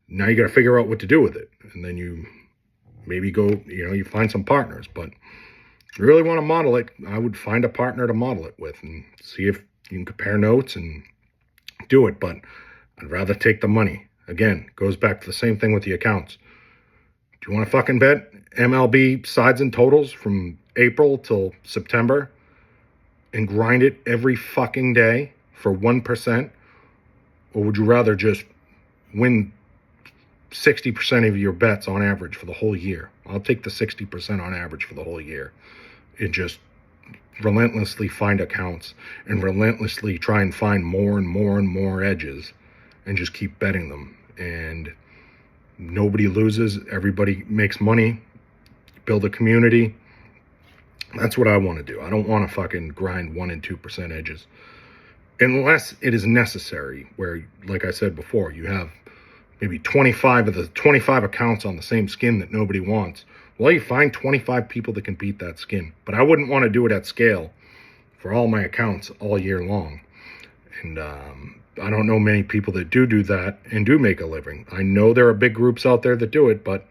Now you got to figure out what to do with it. And then you maybe go, you find some partners. But if you really want to model it, I would find a partner to model it with and see if you can compare notes and do it. But I'd rather take the money. Again, goes back to the same thing with the accounts. Do you want to fucking bet MLB sides and totals from April till September and grind it every fucking day for 1%? Or would you rather just win 60% of your bets on average for the whole year? I'll take the 60% on average for the whole year and just relentlessly find accounts and relentlessly try and find more and more and more edges and just keep betting them. And nobody loses. Everybody makes money. Build a community. That's what I want to do. I don't want to fucking grind 1% and 2% edges unless it is necessary, where, like I said before, you have maybe 25 of the 25 accounts on the same skin that nobody wants. Well, you find 25 people that can beat that skin. But I wouldn't want to do it at scale for all my accounts all year long. And I don't know many people that do that and do make a living. I know there are big groups out there that do it, but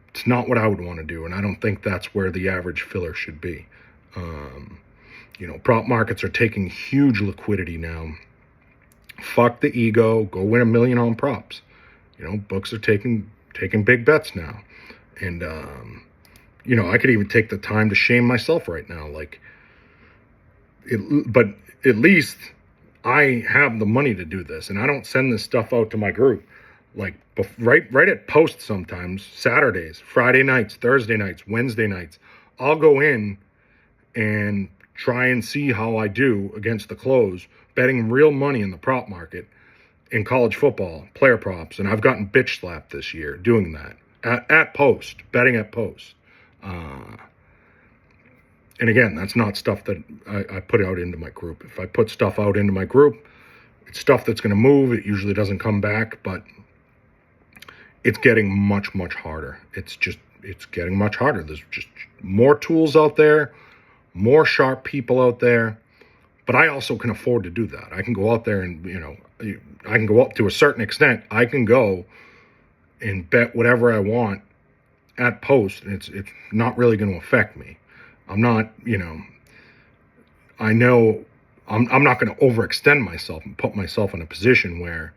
it's not what I would want to do. And I don't think that's where the average filler should be. Prop markets are taking huge liquidity now. Fuck the ego. Go win $1 million on props. Books are taking big bets now. And, I could even take the time to shame myself right now. But at least I have the money to do this. And I don't send this stuff out to my group. like right at post sometimes, Saturdays, Friday nights, Thursday nights, Wednesday nights. I'll go in and try and see how I do against the close, betting real money in the prop market in college football, player props. And I've gotten bitch slapped this year doing that at post, betting at post. And again, that's not stuff that I put out into my group. If I put stuff out into my group, it's stuff that's going to move. It usually doesn't come back, but it's getting much, much harder. It's getting much harder. There's just more tools out there, more sharp people out there, but I also can afford to do that. I can go out there and, I can go up to a certain extent. I can go and bet whatever I want at post, and it's not really going to affect me. I'm not, I know I'm not going to overextend myself and put myself in a position where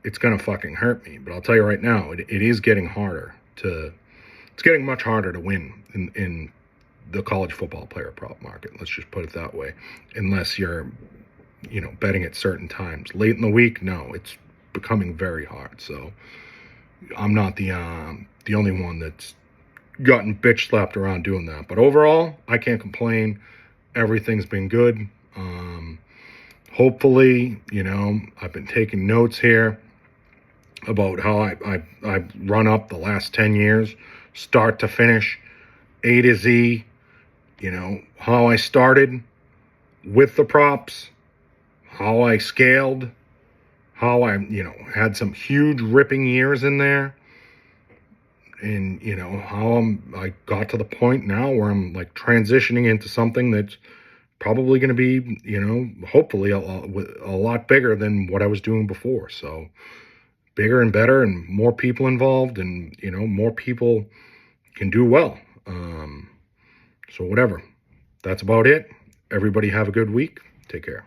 it's going to fucking hurt me. But I'll tell you right now, it is getting harder it's getting much harder to win in the college football player prop market. Let's just put it that way. Unless you're, betting at certain times. Late in the week, no, it's becoming very hard. So I'm not the only one that's gotten bitch slapped around doing that. But overall, I can't complain. Everything's been good. Hopefully, I've been taking notes here about how I've run up the last 10 years, start to finish, A to Z, how I started with the props, how I scaled, how I, had some huge ripping years in there, and, how I got to the point now where I'm like transitioning into something that's probably going to be, hopefully a lot bigger than what I was doing before. So bigger and better and more people involved, and, more people can do well. So whatever. That's about it. Everybody have a good week. Take care.